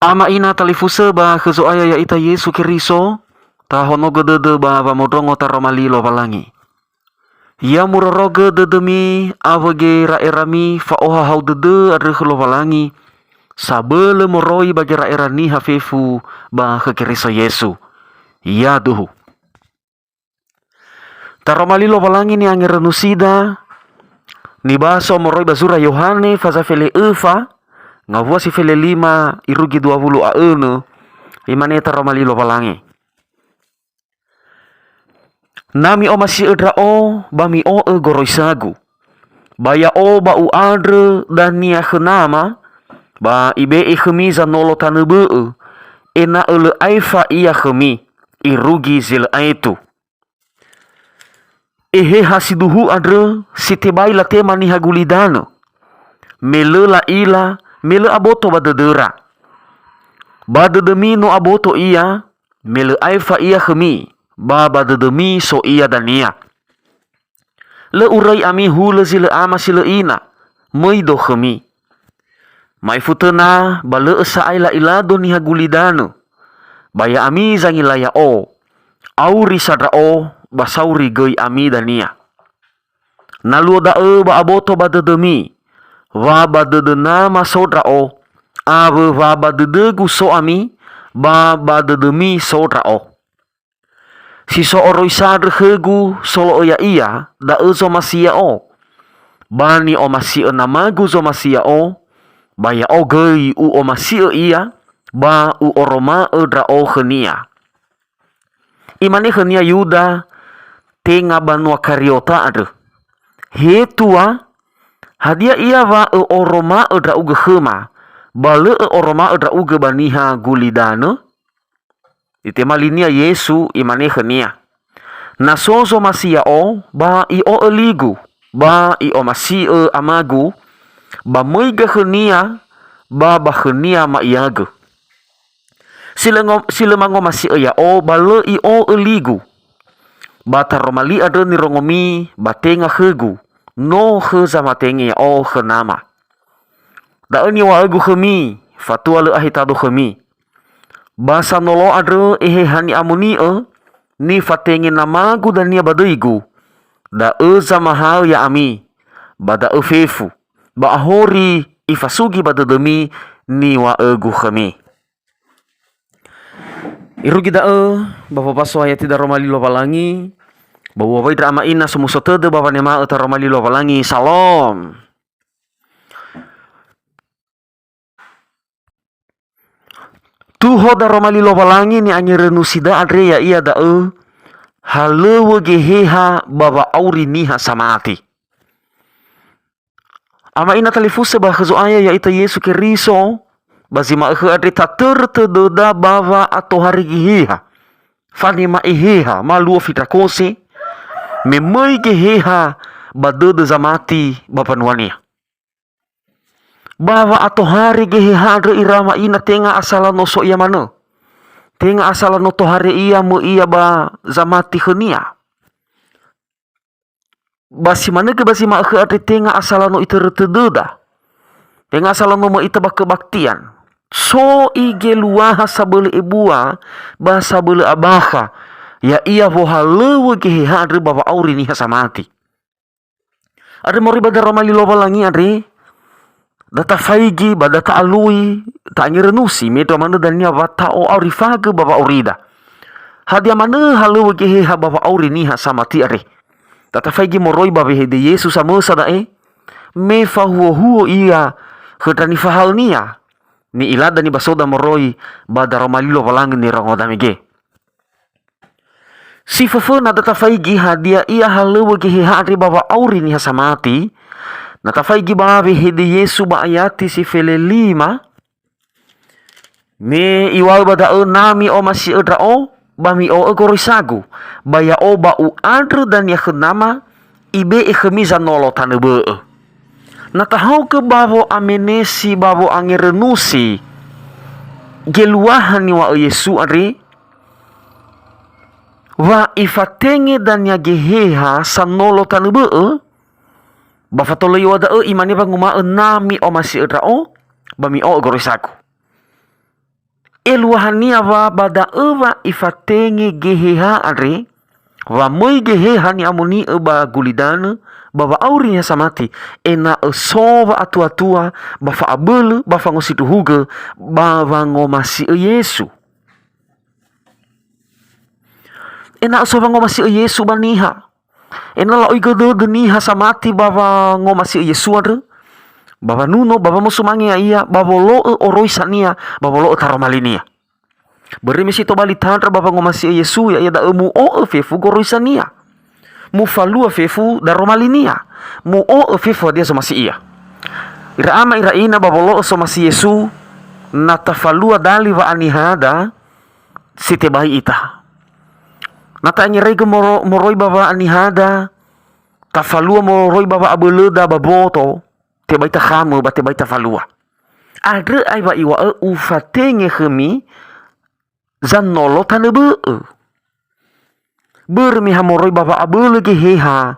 Ama ina talifuse ba kezo aya ya ita Yesu Keriso ta hono gedede ba modrongo ta romalilo balangi. Ya muroroge dedemi awage raerami fa oha hau dede adre khelo balangi. Sabele moroi bagi raerani hafefu ba Keriso Yesu. Ya duhu. Ta romalilo balangi ni angerenusida ni baso moroi bazura Yohane fazafele efa ngavua si fele 5 irugi 20 aenu imaneta romalilo balangi. Nami o masih edra o bami o goroisagu. Baya o ba u adre dan nia khenama ba ibe khemiza nolo tanebe ena ele aifa ia khemi irugi zil aitu. Ehe hasiduhu adre sitebai la tema ni hagulidano. Mele la ila mele aboto badedera. Badedemi no aboto ia mele aifa ia khemi. Ba badedemi so ia dania. Le urai ami hule zile ama sile ina. Moido khemi. Mai futena bale esa aila ilado ni hagulidano. Baya ami zangilaya o. Auri sadra o basauri goi ami dania. Naluo da ba aboto badedemi. Wa badedena masodra o. Ave wa badedegu so ami. Ba badedemi sodra o. Si so oroi sadre hegu solo ya iya da zo masia o. Bani o masia namagu zo masia o. Baya o gei u o masia iya. Ba u oroma edra o khenia. Imani khenia yuda tenga banua kariota ade. Hetua hadia iya wa e oroma edra uge khema. Bale e oroma edra uge baniha gulidane. Itema linia Yesu imane khenia. Nasozo masia o ba i o eligu. Ba i o masia amagu. Ba moiga khenia ba khenia ma iagu. Silemango masia ya o ba le i o eligu. Ba taromali ada ni rongomi ba tenga khegu. No kheza matenge ya o khenama. Da ni wa egu khemi fatua le ahitado khemi. Basa nolo adre ehe hani amuni ni fatenge namagu dan nia badaigu. Da zamahal ya ami. Bada fefu. Ba ahori ifasugi badademi ni wa egu khami. Irugi da bapa paso ayat tidak romalilo balangi. Bawa bai drama ina semusotede bapa nema eta romalilo balangi. Salam. Tuho da romalilo balangi ni anyerenusida adre ya iya da halewe geheha baba auri niha samati. Ama ina talifuse bah kezo aya ya ita Yesu Keriso bazima adre tater tedoda bava atau hari geheha. Fani ma eheha maluo fitakose memoi geheha badode zamati bapa nuania. Bawa atau hari geheha adre irama ina tenga asala no so iya mano. Tenga asala no to hari iya mo iya ba zamati khenia. Basi mana ke basi ma adre tenga asala no ite retededa. Tenga asala no mo ite bakebaktian. So ige luaha sabele ebua ba sabele abaha. Ya iya vohalewe geheha adre bawa auri niha samati. Adre mori badar romalilo balangi adre. Data faigi ba data alui ta ngerenusi meto mana dania wata o aurifaga baba aurida. Hadia mana halu gehe ha baba auri niha samati are. Data faigi moroi baba hede Yesus samosa da me fahuo ia khotani fahal nia. Ni ilada ni basoda moroi bada romalilo balang ni rangoda mege. Si fafona data faigi hadia ia halu gehe ha are baba auri niha samati. Natafai gibawe hede Yesu ba ayati si fele 5. Me iwal bada nami o masih edra o. Bami o egorisagu. Baya o ba u adre dan ya khenama. Ibe khemiza nolo tanebe. Natahau ke bavo amenesi bavo angerenusi. Geluahan ni wa Yesu adre. Wa ifatenge dan ya geheha sanolo tanebe. Bafatolo wada imani banguma nami o masih edra o bami o gorisaku. Eluahania wa bada ewa ifatenge geheha are wa moi geheha ni amoni eba gulidana bawa aurinya samati ena sova atua-atua bafa abele bafa ngositu huga bawa ngomasi Yesu. Ena sova ngomasi Yesu baniha. Ena la oiga de niha samati bawa ngomasi Yesu ada. Bawa nuno bawa musumangi ia bawa lo oroisania bawa lo taromalinia. Beri mesi to bali tantra bawa ngomasi Yesu ya da emu o fefu goroisania. Mu falua fefu da romalinia. Mu o fefu dia somasi ia. Ira ama ira ina bawa lo somasi Yesu na tafalua dali wa anihada site bai ita. Nata nyerege moroi bawa anihada tafalua moroi bawa abeleda baboto te baita khamu ba te baita falua. Ada ai wa iwa ufatenge khemi zanolo tanebe. Bermi hamoroi bawa abele geheha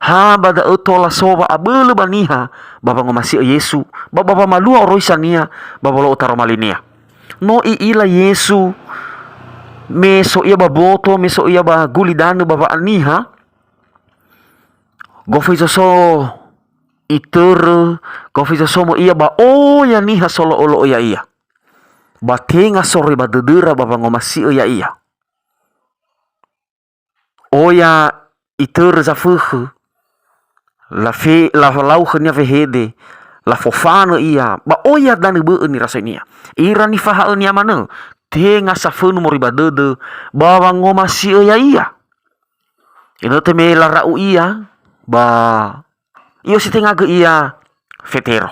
ha bada tola soba abele baniha baba ngomasi Yesu baba malua oroisania baba lo taromalinia. No ila Yesu meso ia baboto meso ia ba gulidanu baba aniha gofoi so iter gofoi so mo ia ba ya niha solo olo ya ia batenga sore ba dedera baba ngomasi ya ia oya iter za fuhu la lau khnya vehede la fofana ia ba oya dan be ni rasanya ira ni faha ni amana tenga safunu moriba dede bawa ngomasi ya iya ino teme la rau iya ba iyo si tenga ge iya fetero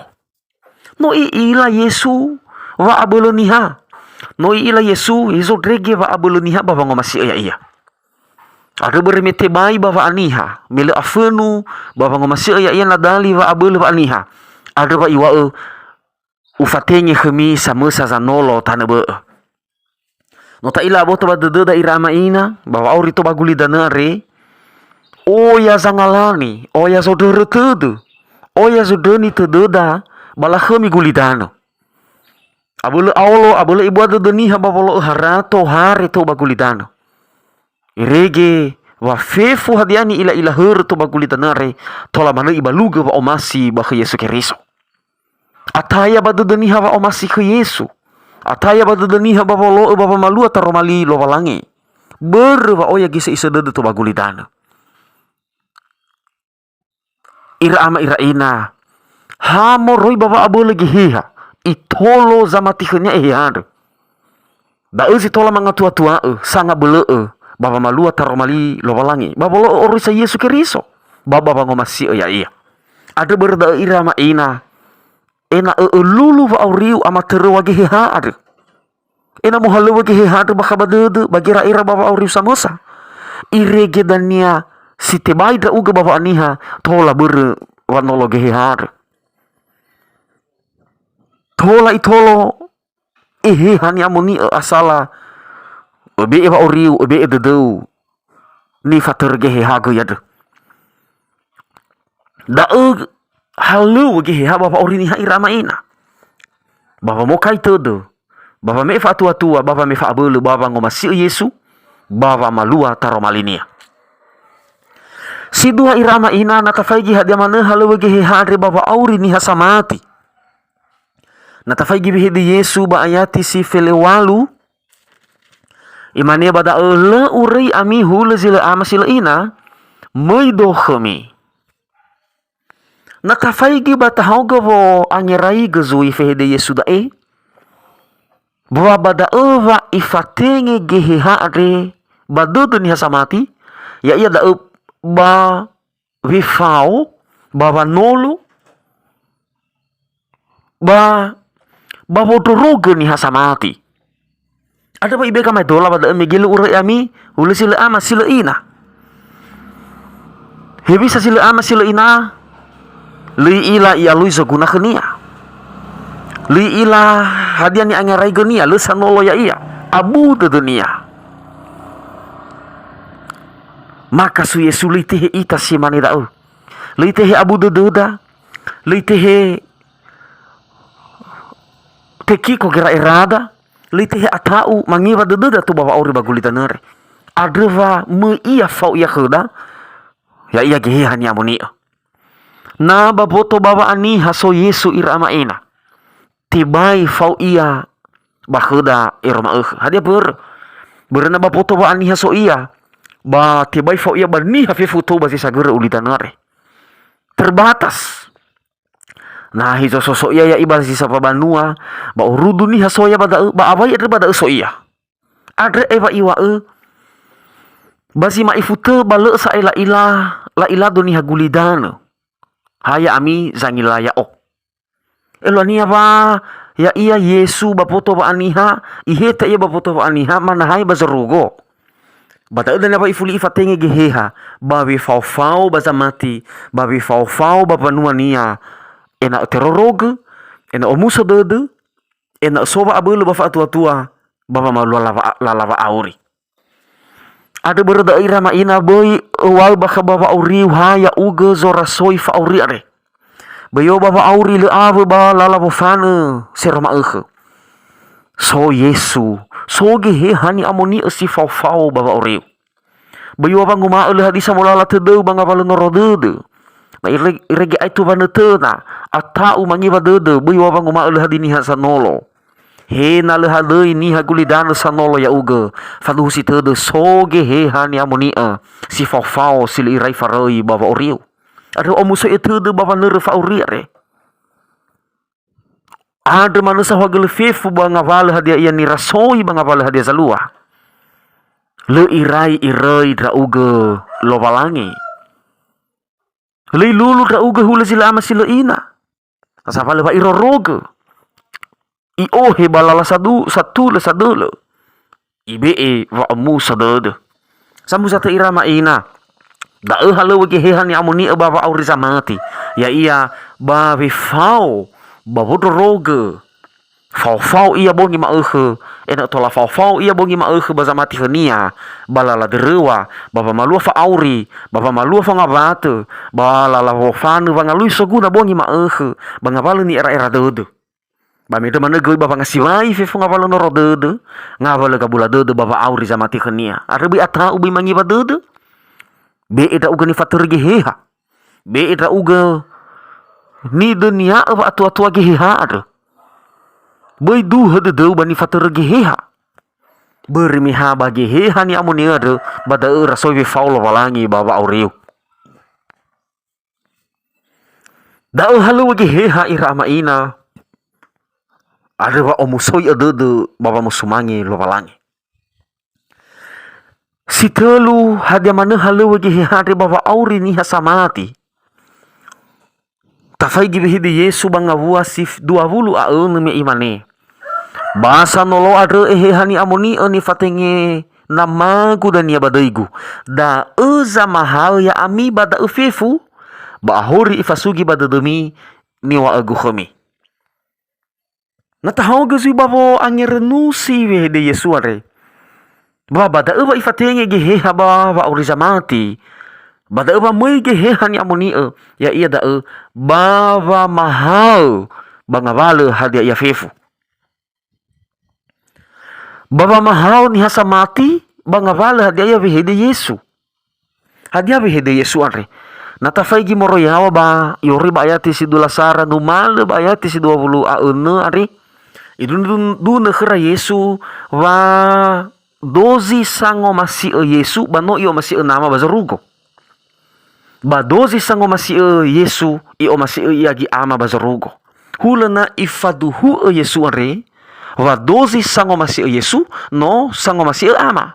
no ila Yesu wa abeloniha no ila Yesu iso drege wa abeloniha bawa ngomasi ya iya. Ada bermete bai bawa aniha mele afenu bawa ngomasi ya iya nadali wa abele wa aniha. Ada wa iwa ufatenye khemi samusa zanolo tanebe. Nota ila boto ba dede irama ina bawa auri to baguli danare. Oya zangalani, oya zodere tede. Oya zodeni tededa bala khemi gulidano. Abele aulo abele ibu dede niha bawa harato hare to bagulidano. Irege wa fefu hadiani ila her to bagulitanare tola mana ibaluga wa omasi ba Yesu Kristo. Ataya badudani hawa omasi ke Yesu. Ataya badudani hawa bolo baba malua taromali lo walangi. Ber wa oya gise isede to bagulitana. Ira ama ira ina. Ha moroi baba abo lagi heha. Itolo zamatihnya ehar. Da ezi tola mangatua-tua sanga bele baba malua taromali lo walangi. Baba lo orisa Yesu Kristo. Baba ngomasi ya iya. Ada berda irama ina. Ena lulu wa auriu ama tere wage heha ada. Ena muhalu wage heha ada baka badede bagi ira baba auriu samosa. Irege dania site baida uga baba aniha tola ber wanolo ge heha ada. Tola itolo hani amoni asala obe eba auriu obe ededeu ni fater ge heha go yade. Da halu ge ha baba orini ha irama ina. Baba mo kai todo. Baba me fa tua baba me fa abele baba ngomasi Yesu. Baba malua taromalinia. Si dua irama ina natafaigi hadia mana halu ge ha re baba aurini ha samati. Natafaigi bihedi Yesu ba ayati si felewalu. Imane bada le urei ami hule zile amasile ina. Moido khemi. Natafaigi batahauga vo anyerai gezui fehede Yesu da Bawa bada eva ifatenge geheha ade badudu ni hasamati ya iya da ba wifao bawa nolo ba bodoroge ni hasamati. Ada ba ibe kamay dola bada megele ure ami ule sila ama sila ina. Hebisa sila ama sila ina. Li ila ia luisa guna khania. Li ila hadiani angarai genia lu sanolo ya ia. Abu de dunia. Maka su Yesu li tehe ita si mani da'u. Li tehe abu de duda. Li tehe teki ko kira irada. Lite he atau mangiwa dede tu bawa auri bagulitanere. Adreva me iya fau iya keda. Ya iya gehe hani amoni. Na baboto bawa ani haso Yesu irama ena. Tibai fau iya bakeda irama hadia berna baboto bawa ani haso iya. Ba tibai fau iya bani hafe foto basi sagere ulitanere. Terbatas. Nah hizo sosok iya ya iba sisa pabanua ba urudu ni hasoya bada ba awai ada bada so iya ada eva iwa basi ma ifute bale sa la ila doni hagulidana haya ami zangila ya elo ni apa ya iya Yesu bapoto ba aniha iheta iya bapoto ba aniha mana hai bazarugo bata dan apa ifuli ifatenge geheha babi fau baza mati babi fau ba panua nia ena teroroge, ena omusa dede, ena soba abelu bafa tua bapa malu lava auri. Ada berada irama ina boy wal baka bapa auri haya uge zora soi fa auri are. Bayo bapa auri le ave ba lava fane serama ege. So Yesu, so gehe hani amoni si fau bapa auri. Bayo bapa nguma ele hadisa mulala tede banga bala norodede. Na irege aitu vanetena atau mangiwa dede bui wabang uma ele hadini sanolo he na le hade ini hagulidana sanolo ya uge fadu si tede soge he hani amonia si fau sili irai faroi baba oriu ada omuso etede baba nere fa oriare ada manusia wagel fefu banga vale hadia ia ni rasoi banga vale hadia salua le irai dra uge lo balangi Lei lulu da uga hula sila ama sila ina. Asapa lewa iroroge. I ohe balala satu le sadele. Ibe wa amu sadede. Samu sata irama ina. Da halewa gehehan ni amuni baba auri samati. Ya iya babi fau babodoroge. Fau iya bongi ma enak tola fau iya bongi ma baza mati henia balala derewa baba malua fa auri baba malua fa ngabate balala fanu va ngalui soguna bongi ma banga balu ni era dede ba mede mana goi baba ngasilai fe fa ngabala noro dede ngabala kabula dede baba auri za mati henia arabi ata ubi mangi ba dede be eda uga ni fatur geheha be eda uga ni dunia aba atua geheha ada Boy du hade deu bani fatur geheha. Bermiha bagi heha ni amuni ade bada rasowi faulo walangi baba auriu. Da halu geheha irama ina. Ada wa omusoi ade baba musumangi lo walangi. Si telu hadia mana halu geheha de baba auri ni hasamati. Tafai gibi hidi Yesu banga sif 20 aun me imane. Basa nolo ada hani amoni ni fatenge nama gudania badaigu da eza mahal ya ami bada ufefu ba hori ifasugi bada demi niwa agu khami natahau gazui babo angerenusi we de Yesu are ba bada eba ifatenge gehe haba ba urizamati bada eba mai gehe hani amoni ya iya da baba mahal bangawale hadia ya fefu Baba mahal ni hasa mati bangavala hadia vihede Yesu. Hadia vihede Yesu are. Natafaigi moro yawa ba yori ba ayati si dulasara numal ba ayati si 20 aune are. Idun du nekhra Yesu wa dozi sango masi Yesu bano iyo masi nama bazarugo. Ba dozi sango masi Yesu iyo masi iagi ama bazarugo. Hulana ifaduhu Yesu are. Wa dozi sango masih Yesu no sango masih ama.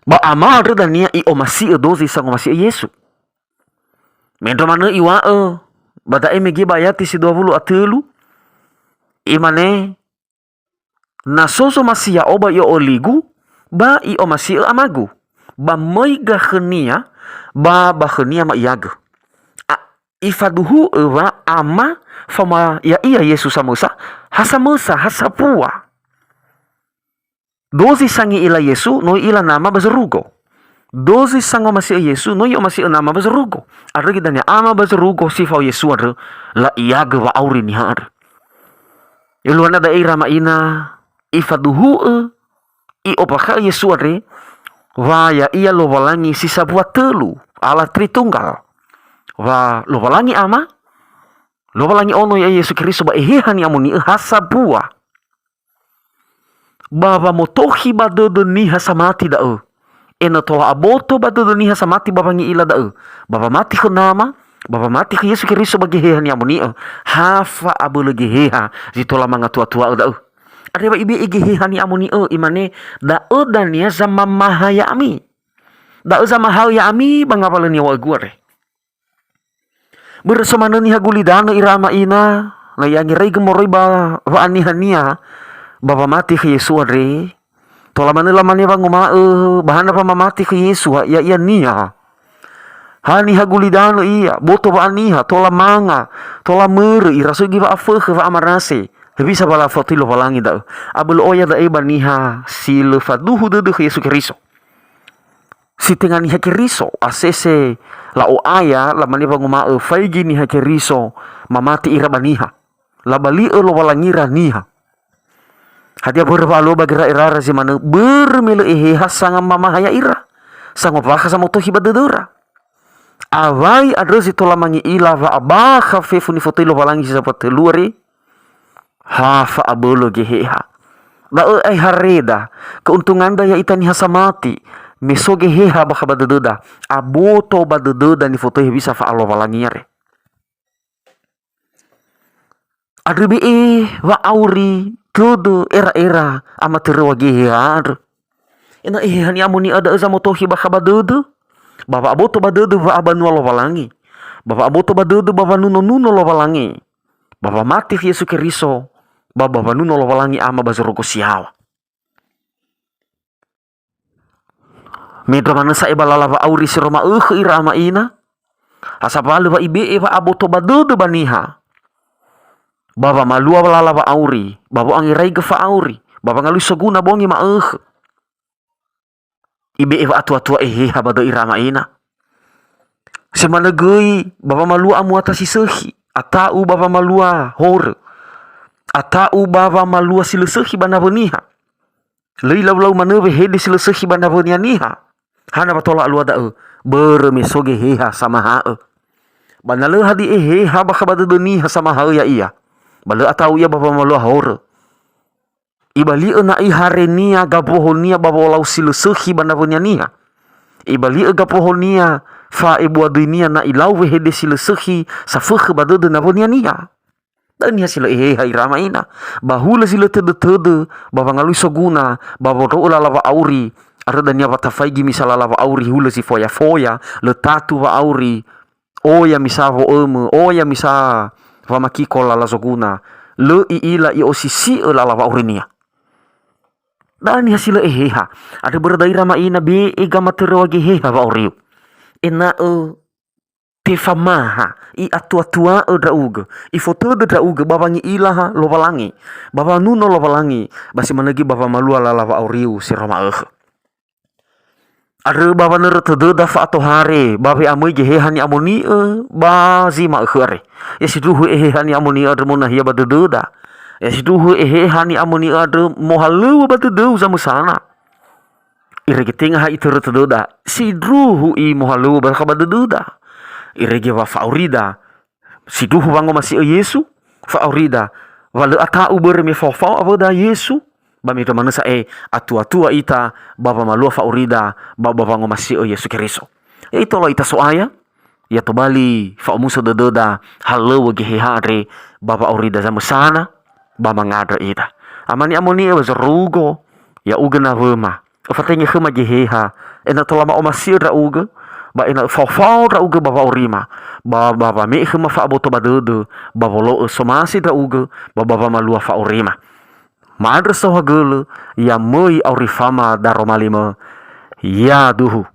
Ba ama ada dania i o masih dozi sango masih Yesu. Mendo mana iwa bada emegi bayati si 20 atelu. Imane na soso masih ya oba yo oligu ba i o masih amagu. Ba moiga khenia ba khenia ma iaga. Ifaduhu wa ama fama ya iya Yesus samusa hasamusa hasapua dozi sangi ila Yesu no ila nama bazarugo dozi sango masih Yesu no yo masih nama bazarugo ada gidanya ama bazarugo sifau Yesu ada la iaga wa auri ni har iluana da irama ina ifaduhu i opaka Yesu re wa ya ia lowalangi sisa buat telu ala Tritunggal wa lowalangi ama lowalangi ono ya Yesu Kristus ba ehehani amoni hasabua baba motohi badodo ni hasamati da ena tola aboto badodo ni hasamati baba ngi ila da baba mati ko nama baba mati ko Yesu Kristus bagi hehani amoni hafa abule geheha zitola manga tua-tua da ada ba ibe egehehani amoni imane da dan ya zama mahaya ami da zama mahaya ami bangapala ni wa guare bersama ni hagulidano irama ina na yangi rei gemoroi ba anihania baba mati ke Yesu re tola manela mane ba ngoma bahana pa mamati ke Yesu ya ia nia hani hagulidano iya boto ba aniha tola manga tola mere iraso giva afe va amarase bisa bala fotilo balangi da abul oya da ebaniha sil faduhu de Yesu Kristus si tengani hakiriso asese la o aya la mane ba ngoma faigi ni hakiriso mamati irabaniha la bali lo balangira niha hadia berba lo bagira irara si mana bermele hasanga mama haya ira sango baka sa moto hibadedura avai adresi tola mangi ila va abaka fefuni fotilo balangi sa patelure hafa abolo geheha la ai hareda keuntungan daya itani hasamati meso geheha baka badededa aboto badededa ni foto bisa fa alo balangire adrebe wa auri todo era amateur wa geheha ina hani amoni ada za motohi baka badedu baba aboto badedu va abanu lo balangi baba aboto badedu baba nuno lo balangi baba mati Yesu Kristus baba nuno lo balangi ama bazuroko siawa medra mana sa ibalala va auri si Roma irama ina hasabalu va ibe va aboto badedu baniha baba malua balala va auri baba angirai gefa auri baba ngalu soguna bongi ma ibe eva atua-tua habado irama ina semana gei baba malua amu atasi sehi atau baba malua hor atau baba malua silesehi bana beniha leila lau maneve hede silesehi bana benia niha hana batola alua da bermesoge heha sama ha bana le hadi ha bakabado niha sama ha ya iya bale atau ya baba malua hor ibali na iharenia gapohonia babolau silesehi bana benia niha ibali gapohonia fa ibu dunia na ilau hede silesehi safukh badode na benia niha dan ya sila irama ina bahula sila tede baba ngalui soguna baba ro lava auri arda nia batafaigi misala lava auri hula si foya le tatu wa auri oya misavo oya misa va makiko la soguna le ila i osisi la lava auri nia dan ya sila ada berda irama ina be gamatero wage heha wa auri ena tefamaha i atua-tua drauga i foto drauga baba ngi ilaha lo balangi baba nuno lo balangi basi managi baba malua lava auriu si Roma ada baba nere tede fa ato hare baba amoi gehehani amoni ba zima khere ya siduhu ehehani amoni ada mona hiya badeda ya siduhu ehehani amoni ada mohalu badeda sama sana iregetinga ha itu tede sidruhu i mohalu badeda irege wa faurida siduhu wango masih Yesu faurida wale ata uber me fofau avoda Yesu ba me mana sa atua-tua ita baba malua faurida baba wango masih Yesu Kristus itu lo ita soaya ya to bali fa muso doda halo ge hare baba aurida za musana baba ngada ita amani amoni was rugo ya ugena wema fatenge khema ge ha ena to lama o masih ra uga ba ina fofau ra uga baba urima baba me khema fa aboto badedo baba lo somasi ra uga baba malua fa urima madra so hagul ya moi aurifama daromalima ya duhu